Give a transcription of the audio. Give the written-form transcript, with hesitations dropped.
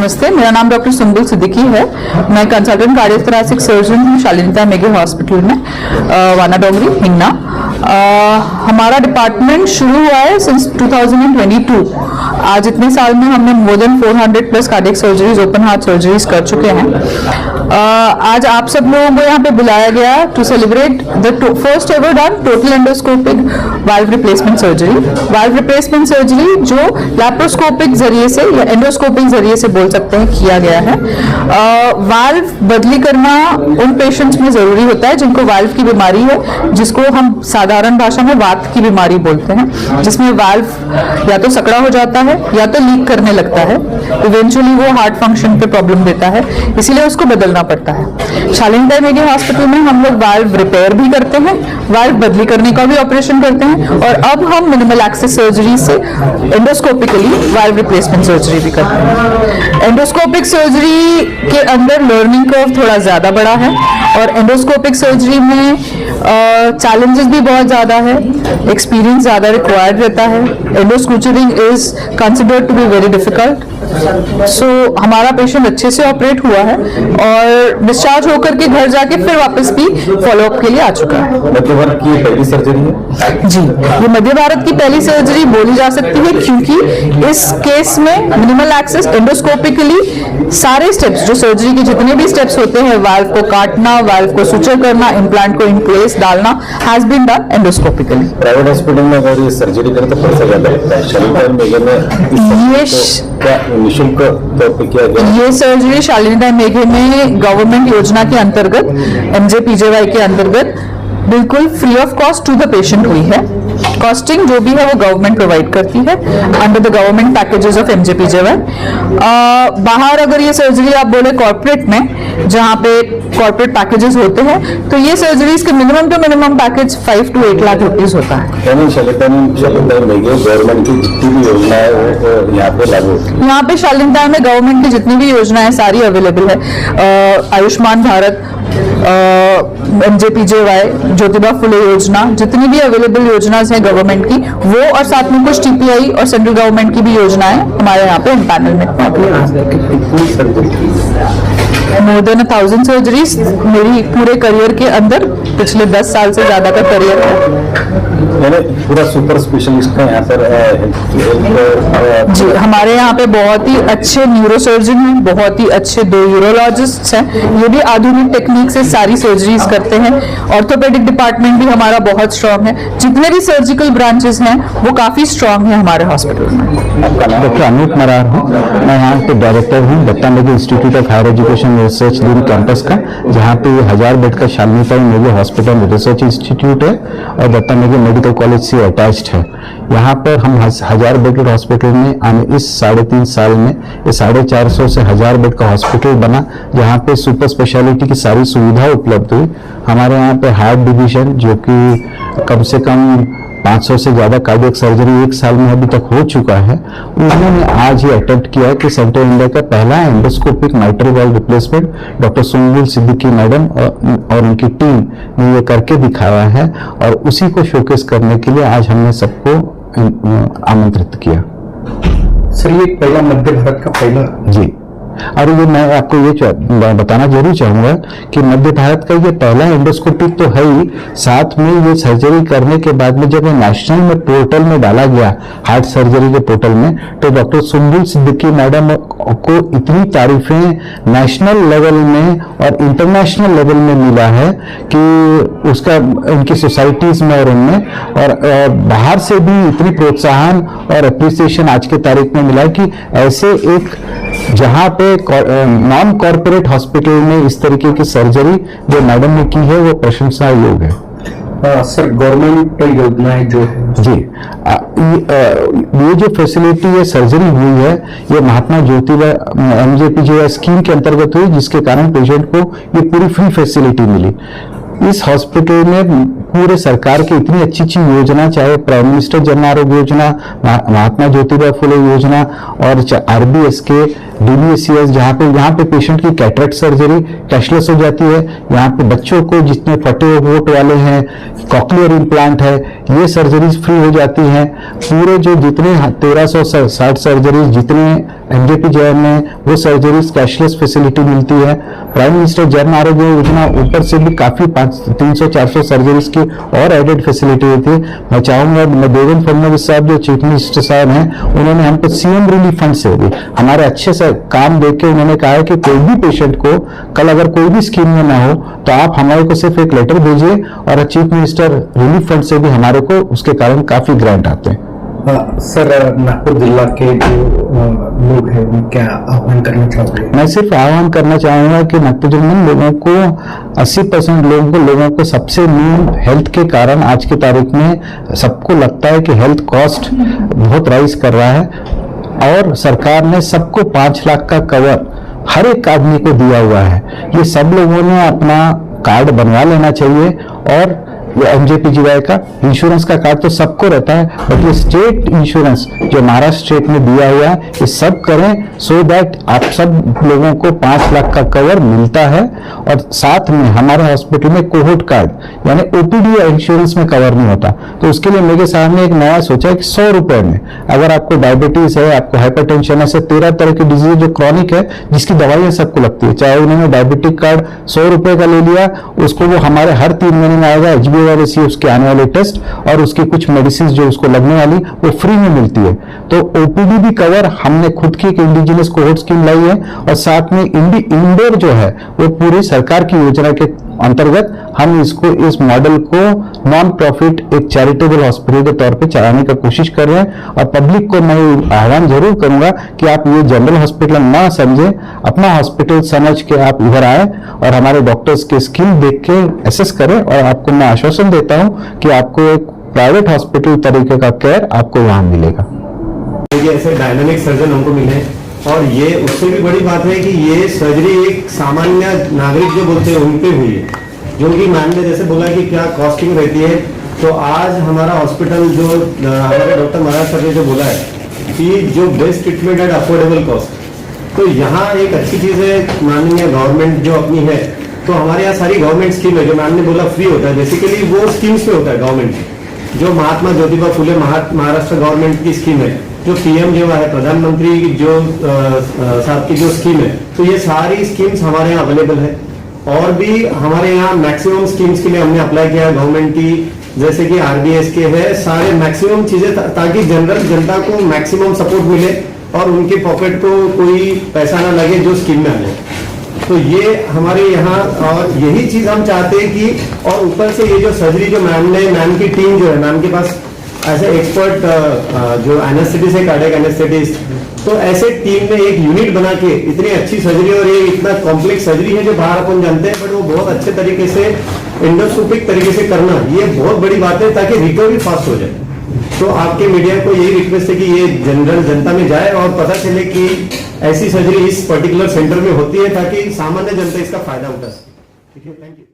नमस्ते, मेरा नाम डॉक्टर सुंबुल सिद्दीकी है। मैं कंसल्टेंट कार्डियोथोरैसिक सर्जन हूँ शालिनीता मेघे हॉस्पिटल में, वानाडोंगरी, हिंगना। हमारा डिपार्टमेंट शुरू हुआ है सिंस 2022। आज इतने साल में हमने more than 400 plus cardiac surgeries, open heart surgeries कर चुके हैं। आज आप सब लोगों को यहाँ पे बुलाया गया to celebrate the first ever done total endoscopic valve replacement surgery. Valve replacement surgery जो लैप्रोस्कोपिक जरिए से या एंडोस्कोपिक जरिए से बोल सकते हैं किया गया है। वाल्व बदली करना उन पेशेंट्स में जरूरी होता है जिनको वाल्व की बीमारी है, जिसको हम साधारण भाषा में वात की बीमारी बोलते हैं, जिसमें वाल्व या तो सकड़ा हो जाता है या तो लीक करने लगता है। इवेंचुअली वो हार्ट फंक्शन पे प्रॉब्लम देता है, इसीलिए उसको बदलना पड़ता है। शालिनीता मेघे हॉस्पिटल में हम लोग वाल्व रिपेयर भी करते हैं, वाल्व बदली करने का भी ऑपरेशन करते हैं, और अब हम मिनिमल एक्सेस सर्जरी से एंडोस्कोपिकली वाल्व रिप्लेसमेंट सर्जरी भी करते हैं। एंडोस्कोपिक सर्जरी के अंदर लर्निंग कर्व थोड़ा ज्यादा बड़ा है, और एंडोस्कोपिक सर्जरी में चैलेंजेस भी बहुत ज्यादा है, एक्सपीरियंस ज्यादा रिक्वायर्ड रहता है। Endosuturing is considered to be very difficult. So हमारा पेशेंट अच्छे से ऑपरेट हुआ है और डिस्चार्ज होकर के घर जाके फिर वापस भी फॉलोअप के लिए आ चुका है। मध्य भारत की पहली सर्जरी है जी, ये मध्य भारत की पहली सर्जरी बोली जा सकती है, क्योंकि इस केस में मिनिमल एक्सेस एंडोस्कोपिकली सारे स्टेप्स, जो सर्जरी के जितने भी स्टेप्स होते हैं, वाल्व को काटना, वाल्व को सुचर करना, इम्प्लांट को इन प्लेस डालना, has been done endoscopically. Private hospital में अगर ये सर्जरी करें तो पैसा ज्यादा लगता है। शालिनीता मेघे में क्या निःशुल्क तौर पे किया गया? ये सर्जरी शालिनीता मेघे में गवर्नमेंट योजना के अंतर्गत, MJPJY के अंतर्गत बिल्कुल free of cost to the patient हुई है। कॉस्टिंग जो भी है वो गवर्नमेंट प्रोवाइड करती है under the government packages of MJPJY। बाहर अगर ये सर्जरी आप बोले कॉर्पोरेट में, जहाँ पे कॉर्पोरेट पैकेजेस होते हैं, तो ये सर्जरीज के minimum to minimum package 5 to 8 lakh rupees होता है। शालिनीता मेघे गवर्नमेंट की जितनी भी योजना है वो यहाँ पे लागू होती है। यहाँ पे शालिनीता में गवर्नमेंट की जितनी भी योजनाएं सारी अवेलेबल है। आयुष्मान भारत, MJPJY, ज्योतिबा फुले योजना, जितनी भी अवेलेबल योजनाएं हैं गवर्नमेंट की, वो और साथ में कुछ TPI और सेंट्रल गवर्नमेंट की भी योजनाएं हमारे यहाँ पे पैनल में। मोर देन 1000 सर्जरीज मेरी पूरे करियर के अंदर, पिछले 10 साल से ज्यादा का करियर है। पूरा सुपर स्पेशलिस्ट का यहाँ पर जी, हमारे यहाँ पे बहुत ही अच्छे न्यूरोसर्जन हैं, बहुत ही अच्छे 2 यूरोलॉजिस्ट हैं, ये भी आधुनिक टेक्निक से सारी सर्जरीज करते हैं। ऑर्थोपेडिक डिपार्टमेंट भी हमारा बहुत स्ट्रांग है। जितने भी सर्जिकल ब्रांचेस हैं वो काफी स्ट्रांग है हमारे हॉस्पिटल में। डॉक्टर अनूप मरार हूँ, मैं यहाँ पे डायरेक्टर हूँ Datta Meghe institute of higher education research Doon campus का, जहाँ पे 1000 बेड का Shalinita Meghe hospital research institute है और दत्ता मेघे मेडिकल कॉलेज से अटैच्ड है। यहाँ पर हम 1000 बेडेड हॉस्पिटल में आने इस 3.5 साल में ये 450 से 1000 बेड का हॉस्पिटल बना, जहाँ पे सुपर स्पेशलिटी की सारी सुविधा उपलब्ध हुई। हमारे यहाँ पे हार्ट डिवीजन, जो कि कम से कम 500 से ज्यादा कार्डियक सर्जरी 1 साल में अभी तक हो चुका है, उन्होंने आज ये अटेम्प्ट किया है कि सेंट्रल इंडिया का पहला endoscopic mitral valve replacement doctor Sumbul Siddiqui madam और उनकी टीम ने ये करके दिखाया है, और उसी को शोकेस करने के लिए आज हमने सबको आमंत्रित किया। सर, ये पहला मध्य भारत का पहला जी, और ये मैं आपको ये बताना जरूर चाहूंगा कि मध्य भारत का ये पहला एंडोस्कोपिक तो है ही, साथ में ये सर्जरी करने के बाद में जब नेशनल में पोर्टल में डाला गया, हार्ट सर्जरी के पोर्टल में, तो डॉक्टर सुंबुल सिद्दीकी मैडम को इतनी तारीफें नेशनल लेवल में और इंटरनेशनल लेवल में मिला है कि उसका उनकी सोसाइटीज में और उनमें, और बाहर से भी इतनी प्रोत्साहन और अप्रिसिएशन आज के तारीख में मिला है कि ऐसे एक जहां पे नॉन कॉर्पोरेट हॉस्पिटल में इस तरीके की सर्जरी जो मैडम ने की है वो प्रशंसा योग्य है। सर, गवर्नमेंट योजनाएं जो है जी, ये जो फैसिलिटी है सर्जरी हुई है, ये महात्मा ज्योतिबा MJPJY स्कीम के अंतर्गत हुई, जिसके कारण पेशेंट को ये पूरी फ्री फैसिलिटी मिली। इस हॉस्पिटल में पूरे सरकार की इतनी अच्छी अच्छी योजना, चाहे प्राइम मिनिस्टर जन आरोग्य योजना, महात्मा ज्योतिबा फुले योजना और RBSK, DBSCS, यहाँ पे पेशेंट की कैटरेक्ट सर्जरी कैशलेस हो जाती है। यहाँ पे बच्चों को जितने फटे वोट वाले हैं, कॉक्लियर इम्प्लांट है, ये सर्जरीज फ्री हो जाती हैं। पूरे जो जितने 1360 सर्जरीज जितने MJPJM में, वो सर्जरीज कैशलेस फैसिलिटी मिलती है। प्राइम मिनिस्टर जन आरोग्य योजना ऊपर से भी काफी 300-400 सर्जरीज की और एडेड फैसिलिटी होती है। मैं चाहूंगा, देवेंद्र फडणवीस साहब जो चीफ मिनिस्टर साहब हैं, उन्होंने हमको CM रिलीफ फंड से भी हमारे अच्छे से काम देख के उन्होंने कहा है कि कोई भी पेशेंट को कल अगर कोई भी स्कीम में ना हो तो आप हमारे को सिर्फ एक लेटर भेजिए और चीफ मिनिस्टर रिलीफ फंड से भी हमारे को उसके कारण काफी ग्रांट आते हैं। सर, नागपुर जिला के जो लोग हैं उन्हें क्या आह्वान करना चाहोगे? मैं सिर्फ आह्वान करना चाहूंगा कि नागपुर जिले में लोगों को 80% लोगों को सबसे मेन हेल्थ के कारण आज की तारीख में सबको लगता है कि हेल्थ कॉस्ट बहुत राइज कर रहा है, और सरकार ने सबको 5 लाख का कवर हर एक आदमी को दिया हुआ है। ये सब लोगों ने अपना कार्ड बनवा लेना चाहिए, और ये MJPGY का इंश्योरेंस का कार्ड तो सबको रहता है, बट ये स्टेट इंश्योरेंस जो महाराष्ट्र स्टेट में दिया हुआ है, ये सब करें सो दैट आप सब लोगों को 5 लाख का कवर मिलता है। और साथ में हमारे हॉस्पिटल में कोहोर्ट कार्ड यानी OPD या इंश्योरेंस में कवर नहीं होता, तो उसके लिए मेरे सामने एक नया सोचा है कि 100 रुपए में अगर आपको डायबिटीज है, आपको हाइपरटेंशन है, 13 तरह की डिजीज जो क्रॉनिक है, जिसकी दवाइयां सबको लगती है, चाहे उन्होंने डायबिटिक कार्ड 100 रुपए का ले लिया, उसको वो हमारे हर 3 महीने में आएगा HbA1c उसके आने वाले टेस्ट और उसकी कुछ मेडिसिन जो उसको लगने वाली वो फ्री में मिलती है। तो OPD भी कवर हमने खुद की एक इंडिजिनस कोहोर्ट स्कीम लाई है, और साथ में इंडोर जो है वो पूरी सरकार की योजना के अंतर्गत हम इसको, इस मॉडल को नॉन प्रॉफिट एक चैरिटेबल हॉस्पिटल के तौर पे चलाने का कोशिश कर रहे हैं। और पब्लिक को मैं आह्वान जरूर करूंगा कि आप ये जनरल हॉस्पिटल ना समझे, अपना हॉस्पिटल समझ के आप इधर आए और हमारे डॉक्टर्स के स्किल देख के एसेस करें। और आपको मैं आश्वासन देता हूं कि आपको एक प्राइवेट हॉस्पिटल तरीके का केयर आपको वहां मिलेगा। ऐसे डायनामिक सर्जन हमको मिले, और ये उससे भी बड़ी बात है कि ये सर्जरी एक सामान्य नागरिक जो बोलते हैं उन पे हुई है, जो कि मैम ने जैसे बोला कि क्या कॉस्टिंग रहती है। तो आज हमारा हॉस्पिटल जो हमारे डॉक्टर महाराज सर ने जो बोला है कि जो best treatment at affordable cost, तो यहाँ एक अच्छी चीज़ है माननीय गवर्नमेंट जो अपनी है। तो हमारे यहाँ सारी गवर्नमेंट स्कीम है, जो मैम ने बोला फ्री होता है, बेसिकली वो स्कीम्स पे होता है गवर्नमेंट की। जो महात्मा ज्योतिबा फुले महाराष्ट्र गवर्नमेंट की स्कीम है, जो PM जो है प्रधानमंत्री जो साहब की जो स्कीम है, तो ये सारी स्कीम्स हमारे यहाँ अवेलेबल है। और भी हमारे यहाँ मैक्सिमम स्कीम्स के लिए हमने अप्लाई किया है गवर्नमेंट की, जैसे कि RBSK है, सारे मैक्सिमम चीजें, ताकि जनरल जनता को मैक्सिमम सपोर्ट मिले और उनके पॉकेट को कोई पैसा ना लगे जो स्कीम में आ जाए। तो ये हमारे यहाँ, और यही चीज हम चाहते हैं कि, और ऊपर से ये जो सर्जरी जो मैम की टीम जो है, मैम के पास ऐसे एक्सपर्ट जो एनेस्थेटिस्ट है, कार्डियक एनेस्थेटिस्ट, तो ऐसे टीम में एक यूनिट बना के इतनी अच्छी सर्जरी, और ये इतना कॉम्प्लेक्स सर्जरी है जो बाहर अपन जानते हैं, बट वो बहुत अच्छे तरीके से एंडोस्कोपिक तरीके से करना, ये बहुत बड़ी बात है, ताकि रिकवरी फास्ट हो जाए। तो आपके मीडिया को यही रिक्वेस्ट है कि ये जनरल जनता में जाए और पता चले कि ऐसी सर्जरी इस पर्टिकुलर सेंटर में होती है, ताकि सामान्य जनता इसका फायदा उठा सके। ठीक है, थैंक यू।